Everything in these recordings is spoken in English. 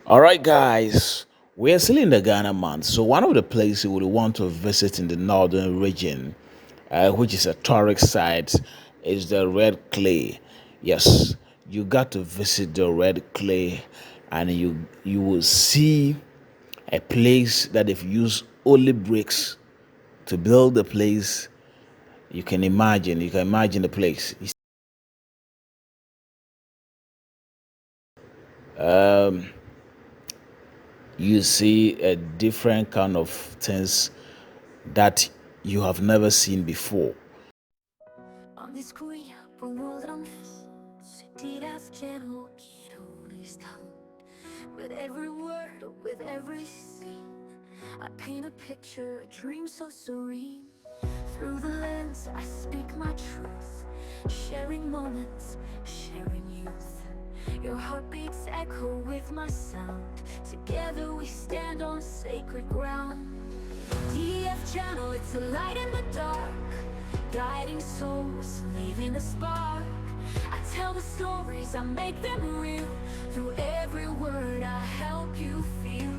All right, guys, we're still in the Ghana month. So, one of the places we would want to visit in the northern region, which is a tourist site, is the Red Clay. Yes, you got to visit the Red Clay, and you will see a place that they've used only bricks to build the place. You can imagine the place. You see a different kind of things that you have never seen before. On this green wilderness, city that's gentle, shoulders down. With every word, with every scene, I paint a picture, a dream so serene. Through the lens, I speak my truth, sharing moments, sharing youth. Your heartbeats echo with my sound. Together we stand on sacred ground. DF channel, it's a light in the dark, guiding souls, leaving a spark. I tell the stories, I make them real. Through every word, I help you feel.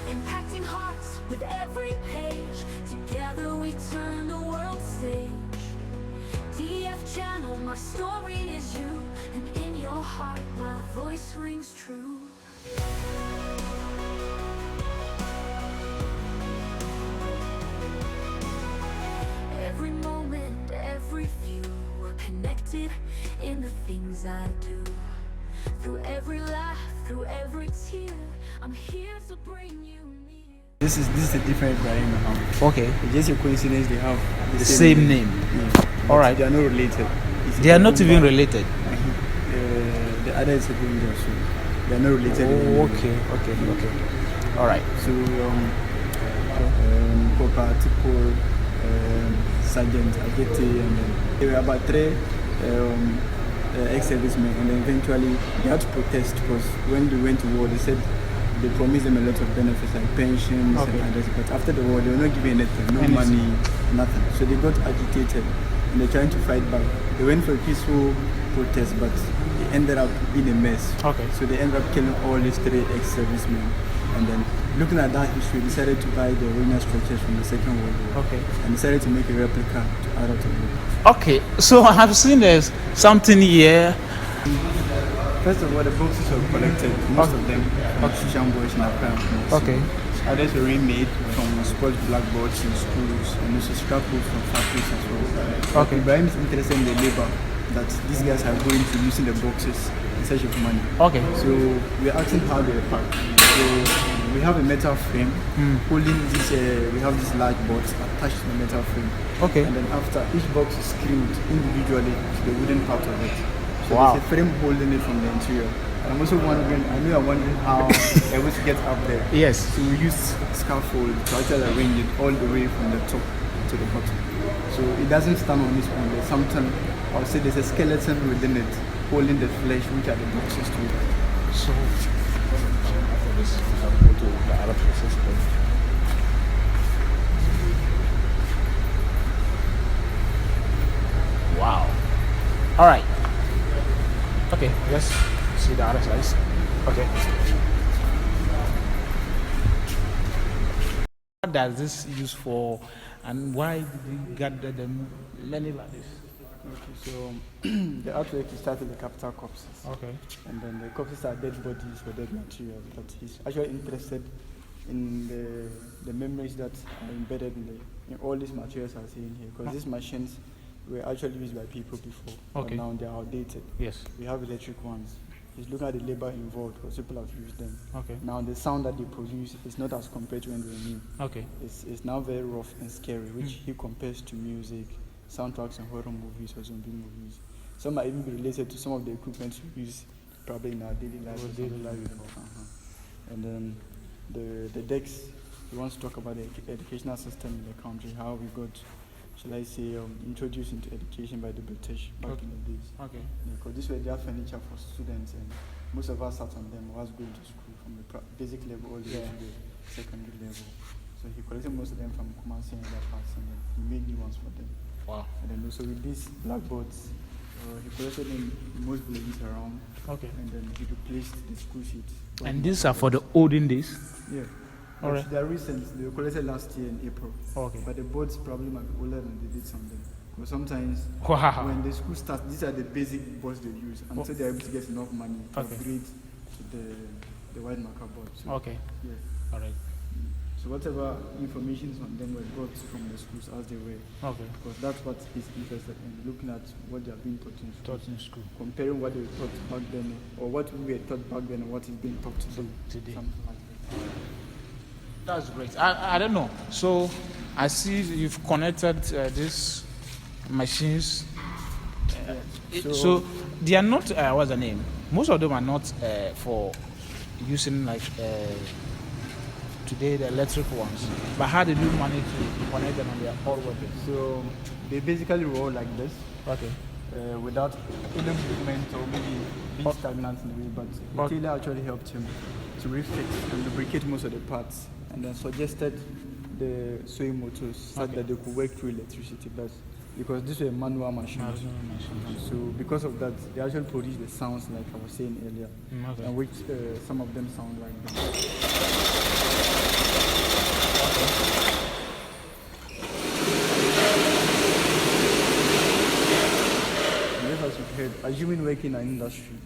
Impacting hearts with every page. Together we turn the world stage. DF channel, my story is you, and in your heart, my voice rings true. Every moment, every view, we're connected in the things I do. Through every laugh, through every tear, I'm here to bring you near. This is a different Ibrahim Muhammad. Okay. It's just a coincidence they have The same name. Yeah. All right. They are not related. They are not even related. The other is a Gumba, so they are not related. Okay. All right. So Papa Tipo, Sergeant Agete, and then there were about three ex-servicemen, and then eventually they had to protest because when they went to war, they said they promised them a lot of benefits like pensions and others, but after the war they were not giving anything, no money, nothing. So they got agitated and they're trying to fight back. They went for a peaceful protest, but it ended up in a mess. Okay. So they ended up killing all these three ex-servicemen. And then looking at that history, decided to buy the ruinous structures from the Second World War. Okay. And decided to make a replica to add up to it. Okay. So I have seen there's something here. First of all, the boxes were collected, most of them from Shambush and Accra. Okay. Others were remade from spoiled blackboards in schools and also scrapbooks from factories as well. Okay. Ibrahim is interested in the labor that these guys are going to using the boxes in search of money. Okay. So we're asking how they are packed. So we have a metal frame holding this. We have this large box attached to the metal frame. Okay. And then after each box is screwed individually to the wooden part of it. So Wow. there's a frame holding it from the interior. And I'm also wondering, I know you're wondering how they're able to get up there. Yes. So we use scaffold to actually arrange it all the way from the top to the bottom. So it doesn't stand on its own. There's something, I would say there's a skeleton within it holding the flesh, which are the boxes to it. So after this, we can go to the other places. Wow. All right. Okay, let's see the other slides. Okay. What does this use for, and why did you gather them many like this? Okay, so the artwork is started the capital corpses. Okay. And then the corpses are dead bodies or dead material. But he's actually interested in the memories that are embedded in all these materials I'm seeing here. Because these machines were actually used by people before. Okay. But now they are outdated. Yes. We have electric ones. He's looking at the labor involved because people have used them. Okay. Now the sound that they produce is not as compared to when they were new. Okay. It's now very rough and scary, which he compares to music, soundtracks and horror movies or zombie movies. Some might even be related to some of the equipment we use probably in our daily life. And then the decks, he wants to talk about the educational system in the country, how we got, shall I say, introduced into education by the British back in the days. Okay. Because this were their furniture for students, and most of us sat on them whilst going to school from the basic level all the way to the secondary level. So he collected most of them from Kumasi and other parts, and then he made new ones for them. Wow. And then also with these blackboards, He collected in most buildings around, Okay. and then he replaced the school sheets. And these are for the olden days. Yeah. All right. They are recent. They were collected last year in April. Okay. But the boards probably might be older than they did something. Because sometimes Wow. when the school starts, these are the basic boards they use until they're able to get enough money to Okay. upgrade to the white marker board. So, Okay. yeah. All right. So whatever information is on them were brought from the schools as they were. Okay. Because that's what he's interested in, looking at what they are being taught in school. Taught in school Comparing what they were taught back then, or what we were taught back then, and what is being taught today. today. Something like that. That's great. I don't know. So I see you've connected these machines. So they are not. What's the name? Most of them are not for using like today the electric ones. But how did you manage to connect them and they are all working? So they basically roll like this. Okay. Without any movement or maybe being stagnant in the way, but the tailor actually helped him to refix and lubricate most of the parts, and then suggested the sewing motors such that they could work through electricity. That's because these were manual machines. So because of that, they actually produce the sounds like I was saying earlier, Okay. and which some of them sound like this. As you've heard, assuming working in an industry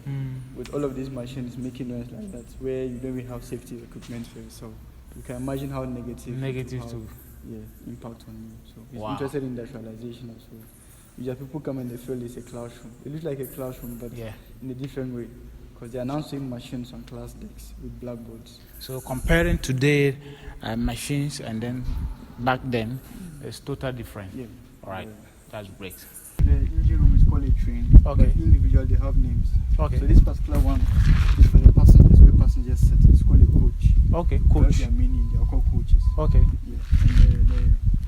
with all of these machines making noise like that, where you don't even have safety equipment for yourself, you can imagine how negative Negative it will too. have, impact on you. So he's Wow. interested in industrialization as well. Usually people come and they feel it's a classroom. It looks like a classroom, but Yeah. in a different way, because they are now seeing machines on class desks with blackboards. So comparing today machines and then back then, it's totally different. Yeah. All right. That's great. The engine room is called a train. Okay. But individually they have names. Okay. So this particular one is for the passengers, where passengers sit. It's called a coach. Okay. That's Coach. their meaning. They are called coaches. Okay. Yeah. And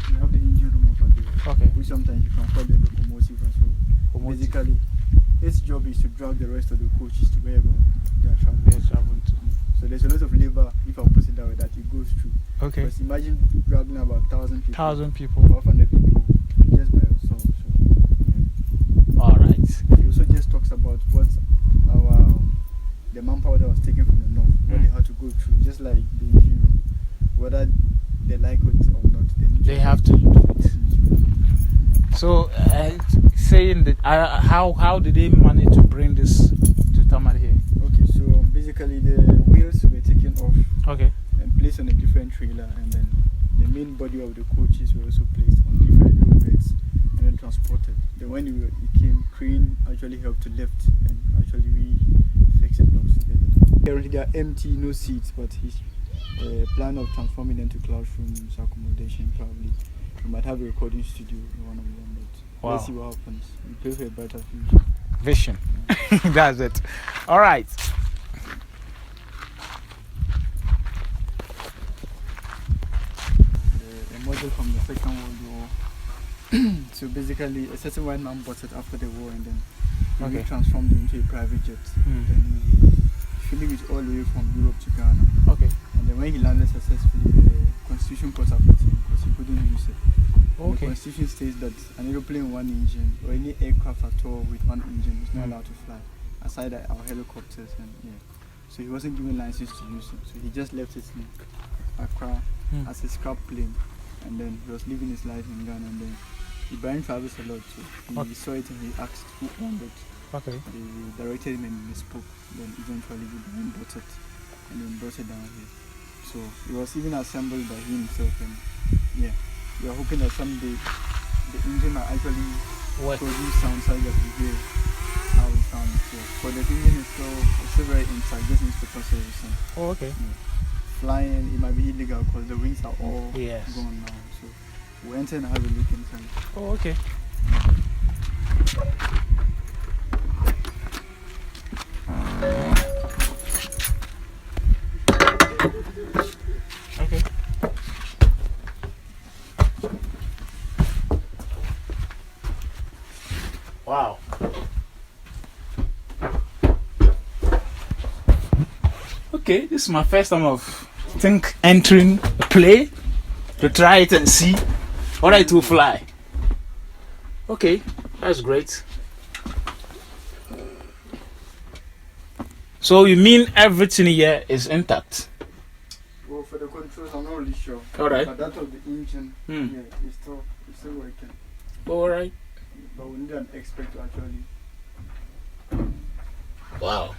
we have the engine room over there. Okay. Which sometimes you can call the locomotive as well. Locomotive. Basically, its job is to drag the rest of the coaches to wherever they are traveling. So there's a lot of labor, if I put it that way, that it goes through. Okay. Because imagine dragging about 1,000 people. 1,000 people. 1,200 people just by yourself. So, yeah. All right. It also just talks about what the manpower that was taken from the north, what they had to go through, just like the engine room, whether they like it or not, They have to do it. So, saying that, how did they manage to bring this to Tamale here? Okay, so basically the wheels were taken off Okay. and placed on a different trailer, and then the main body of the coaches were also placed on different roadbeds and then transported. Then when it came, crane actually helped to lift and actually fix it all together. Currently they are empty, no seats, but his plan of transforming them to classrooms, accommodation probably. We might have a recording studio in one of them, but Wow. let's see what happens. We pray for a better future. Vision. That's it. All right. A model from the Second World War. So basically, a certain white man bought it after the war, and then he transformed it into a private jet. Then he flew it all the way from Europe to Ghana. Okay. And then when he landed successfully, the Constitution caught up with him because he couldn't use it. And the Constitution states that an aeroplane with one engine or any aircraft at all with one engine is not allowed to fly, aside our helicopters and So he wasn't given license to use it. So he just left it in Accra as a scrap plane, and then he was living his life in Ghana. And then Ibrahim travels a lot, so he saw it and he asked who owned it. Okay. They directed him and he spoke. Then eventually Ibrahim bought it and then brought it down here. So it was even assembled by him himself, and we are hoping that someday the engine might actually produce sounds like that we hear how it sounds. But the engine is still very inside, just needs to process everything. Oh, okay. Flying, it might be illegal because the wings are all gone now. So we'll enter and have a look inside. Oh, okay. Okay. Wow. Okay, this is my first time of entering a play to try it and see whether it will fly. Okay, that's great. So you mean everything here is intact? Well, for the controls, I'm not really sure. All right. But that of the engine, Hmm. yeah, it's still working. All right. But we need an expert to actually. Wow.